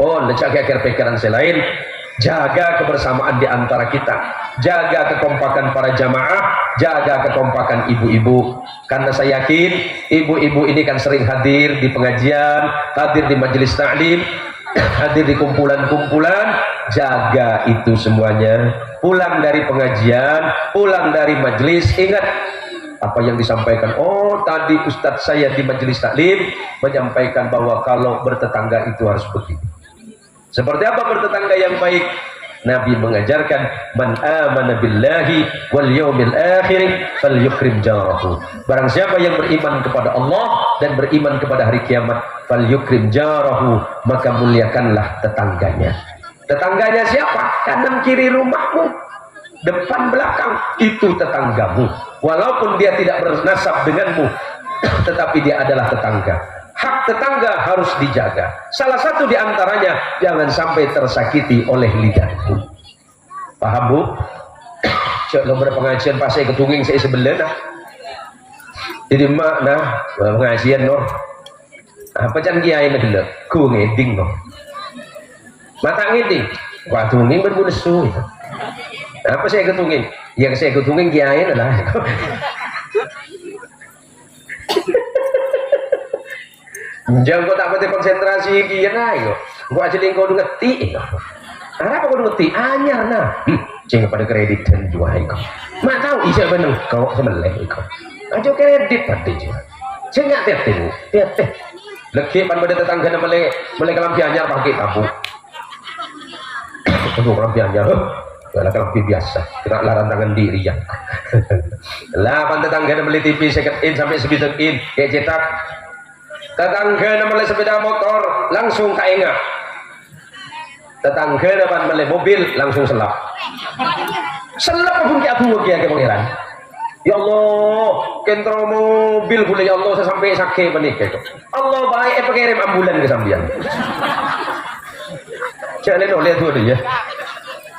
Oh, jaga pikiran selain, jaga kebersamaan di antara kita, jaga kekompakan para jamaah, jaga kekompakan ibu-ibu. Karena saya yakin ibu-ibu ini kan sering hadir di pengajian, hadir di majelis taklim, hadir di kumpulan-kumpulan. Jaga itu semuanya. Pulang dari pengajian, pulang dari majelis, ingat apa yang disampaikan. Oh, tadi ustadz saya di majelis taklim menyampaikan bahwa kalau bertetangga itu harus begini. Seperti apa bertetangga yang baik? Nabi mengajarkan, man amana billahi wal yaumil akhir falyukrim jarahu. Barang siapa yang beriman kepada Allah dan beriman kepada hari kiamat, falyukrim jarahu, maka muliakanlah tetangganya. Tetangganya siapa? Kanan kiri rumahmu, depan belakang, itu tetanggamu. Walaupun dia tidak bernasab denganmu, tetapi dia adalah tetangga. Hak tetangga harus dijaga. Salah satu di antaranya, jangan sampai tersakiti oleh lidahmu. Paham, Bu? Cek nomor pengajian pas saya ketunging saya sebelah. Jadi makna pengajian no. Apa can kiai ngedelok? Ku ngeding no. Mata ngeding. Wah, tunging berbunesu. Apa saya ketunging? Yang saya ketunging kiai adalah jangan kau tak berarti konsentrasi kiai ayo. Gua aja kau ngerti. Apa kau ngerti? Anyar nah. Jangan pada kredit dan jual kau. Mak tahu isa benar kau semeleh kau. Aja kredit pasti jual. Jangan tiap. Lagi pan pada tetangga na mele kelampi anyar pakai tabu. aduh kelampiannya gak kelampi biasa kira larang tangan diri ya lah pan tetangga beli TV second in sampai sebidang in kayak cetak tetangga beli sepeda motor langsung kaenga tetangga depan beli mobil langsung selap pun kayak aku kayak pangeran ya Allah kentro mobil boleh ya Allah saya sampai sakit menikah itu Allah baik pengirim ambulan ke sambian jangan oleh itu dia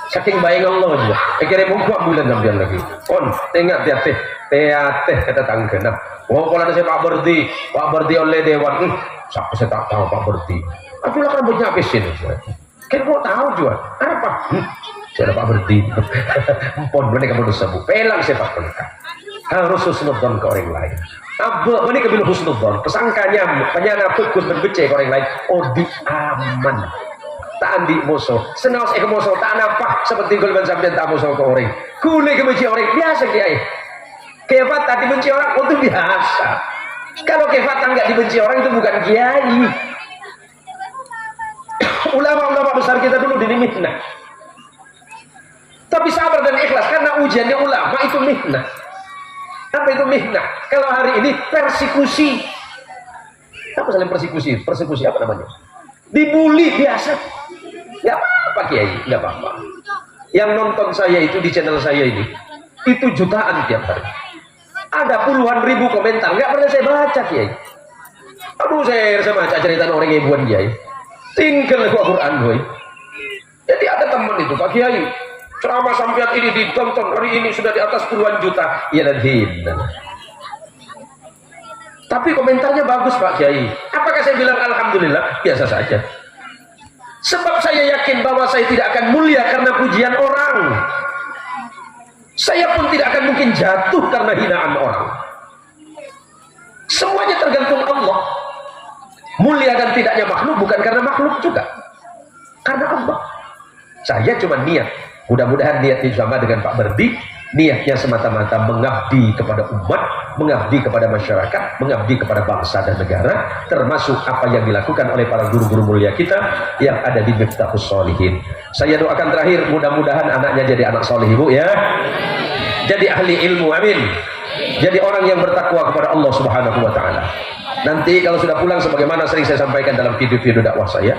saking baik Allah juga pengirim muka ambulan sambian lagi tengok teh kata tangga nah kalau ada saya Pak Berdi oleh Dewan siapa saya tak tahu Pak Berdi aku lah rambutnya habisin kan kau tahu juga apa saya Pak Berdi pon mereka mau disebut pelang sepak mereka harus husnudzon ke orang lain apa ini kebil husnudzon pesangkanya penyana fokus berbece ke orang lain di aman tak andi musuh senaus musuh tak apa seperti gulban sampai tak musuh ke orang kule kebenci orang biasa kiai kefat tak dibenci orang itu biasa kalau kefat nggak dibenci orang itu bukan kiai ulama-ulama besar kita dulu dinimihna tapi sabar dan ikhlas karena ujiannya ulama itu mihnah. Apa itu mihnah? Kalau hari ini persekusi. Apa saling persekusi? Persekusi apa namanya? Dibully biasa. Gak apa-apa kiai, gak apa-apa. Yang nonton saya itu di channel saya ini, itu jutaan tiap hari. Ada puluhan ribu komentar, gak pernah saya baca kiai. Aduh saya baca cerita orang ibuan kiai. Tinggal Al-Quran boy. Jadi ada teman itu Pak Kiai. Ceramah sampean ini ditonton hari ini sudah di atas puluhan juta. Ya dan tapi komentarnya bagus Pak Kiai. Apakah saya bilang alhamdulillah? Biasa saja. Sebab saya yakin bahwa saya tidak akan mulia karena pujian orang. Saya pun tidak akan mungkin jatuh karena hinaan orang. Semuanya tergantung Allah. Mulia dan tidaknya makhluk bukan karena makhluk juga. Karena Allah. Saya cuma niat. Mudah-mudahan niatnya sama dengan Pak Berdi, niatnya semata-mata mengabdi kepada umat, mengabdi kepada masyarakat, mengabdi kepada bangsa dan negara, termasuk apa yang dilakukan oleh para guru-guru mulia kita yang ada di Miftahus Sholihin. Saya doakan terakhir, mudah-mudahan anaknya jadi anak soleh ibu ya, jadi ahli ilmu, amin, jadi orang yang bertakwa kepada Allah Subhanahu Wa Taala. Nanti kalau sudah pulang, sebagaimana sering saya sampaikan dalam video-video dakwah saya,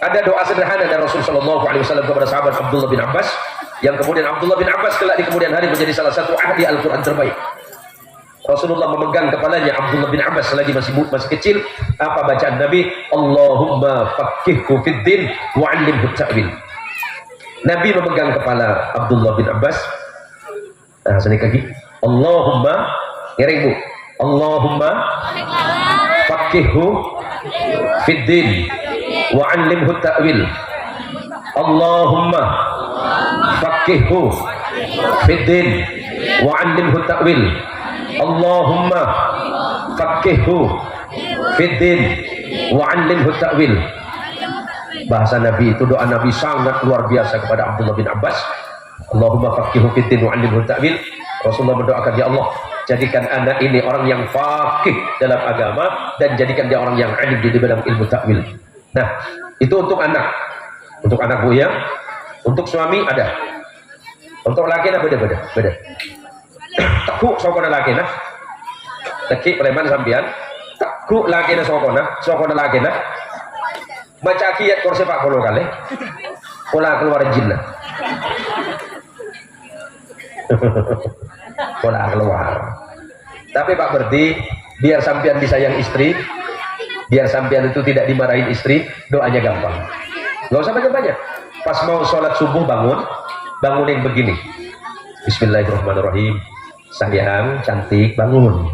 ada doa sederhana dari Rasulullah SAW kepada sahabat Abdullah bin Abbas, yang kemudian Abdullah bin Abbas kelak di kemudian hari menjadi salah satu ahli Al-Quran terbaik. Rasulullah memegang kepalanya Abdullah bin Abbas selagi masih kecil. Apa bacaan Nabi? Allahumma faqihhu fid din wa 'allimhu ta'wil. Nabi memegang kepala Abdullah bin Abbas. Sedikit lagi. Allahumma, ngereng bu. Allahumma faqihhu fid din wa 'allimhu ta'wil. Allahumma faqihhu fid din wa 'allimhu ta'wil. Allahumma faqihhu fid din wa 'allimhu ta'wil. Bahasa Nabi itu, doa Nabi sangat luar biasa kepada Abdullah bin Abbas. Allahumma faqihhu fid din wa 'allimhu ta'wil. Rasulullah mendoakan, ya Allah, jadikan anak ini orang yang faqih dalam agama dan jadikan dia orang yang alim di bidang ilmu ta'wil. Nah, itu untuk anak bu ya. Untuk suami ada. Untuk laki nah beda. Tekuk sokona laki nah. Tekik preman sampean. Tekuk laki nah sokona laki nah. Baca kiat kor sepak bola kali. Pola keluar jinnah. Pola keluar. Tapi Pak Berdi, biar sampean disayang istri, biar sampean itu tidak dimarahin istri, doanya gampang. Gak usah banyak-banyak. Pas mau sholat subuh bangun yang begini. Bismillahirrahmanirrahim. Sayang, cantik, bangun.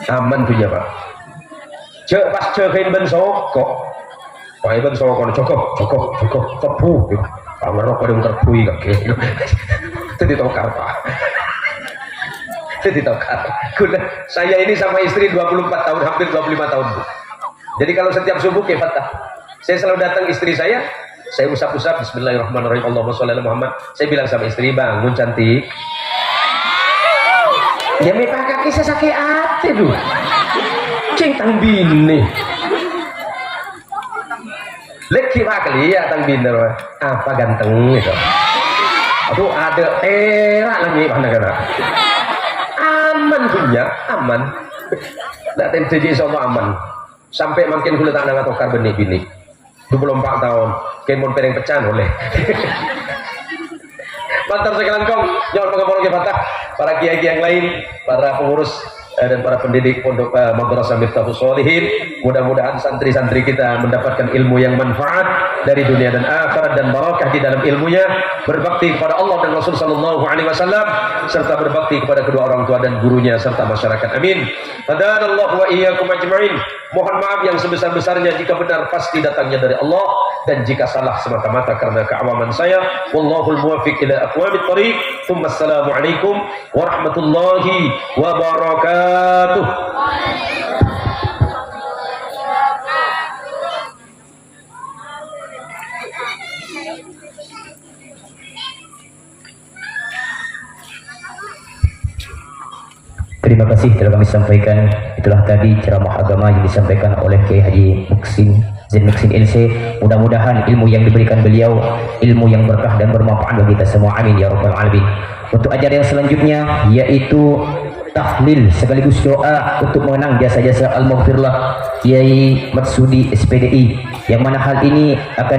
Aman punya Pak. Pas cekain ben sokok. Pakai ben sokok, cokok, kepu. Pak ngerok pada terpui kaki. Itu ditokar Pak. Saya ini sama istri 24 tahun, hampir 25 tahun Bu. Jadi kalau setiap subuh kayak fatah, saya selalu datang istri saya usap-usap Bismillahirrahmanirrahim, Allahumma sholli ala Muhammad. Saya bilang sama istri, bangun cantik. Ya me kaki saya sakit hati tuh. Ceng tang bini. Leki pak kali ya tang biner apa ganteng itu. Aduh ada lagi mana kena. Aman punya aman. Tak tentu sama aman. Sampai makin kulit tak nak tokar benih-benih. 24 tahun, kemon pereng pecah oleh. Mantap sekalian kong, jangan mengamalkan fatah para kiai yang lain, para pengurus dan para pendidik pondok Madrasah Miftahus Sholihin. Mudah-mudahan santri-santri kita mendapatkan ilmu yang manfaat dari dunia dan akhirat dan barakah di dalam ilmunya, berbakti kepada Allah dan Rasul sallallahu alaihi wasallam serta berbakti kepada kedua orang tua dan gurunya serta masyarakat. Amin. Hadanallahu wa iyyakum ajma'in. Mohon maaf yang sebesar-besarnya jika benar pasti datangnya dari Allah dan jika salah semata-mata karena keawaman saya. Wallahul muwaffiq ila aqwamit thoriq. Assalamu alaikum warahmatullahi wabarakatuh. Terima kasih telah kami sampaikan. Itulah tadi ceramah agama yang disampaikan oleh Kiai Haji Muksin Zain Muksin LC. Mudah-mudahan ilmu yang diberikan beliau ilmu yang berkah dan bermanfaat bagi kita semua. Amin ya rabbal alamin. Untuk ajaran yang selanjutnya yaitu tahlil sekaligus doa untuk mengenang jasa-jasa al-maghfirlah Kiai Matsudi SPDI, yang mana hal ini akan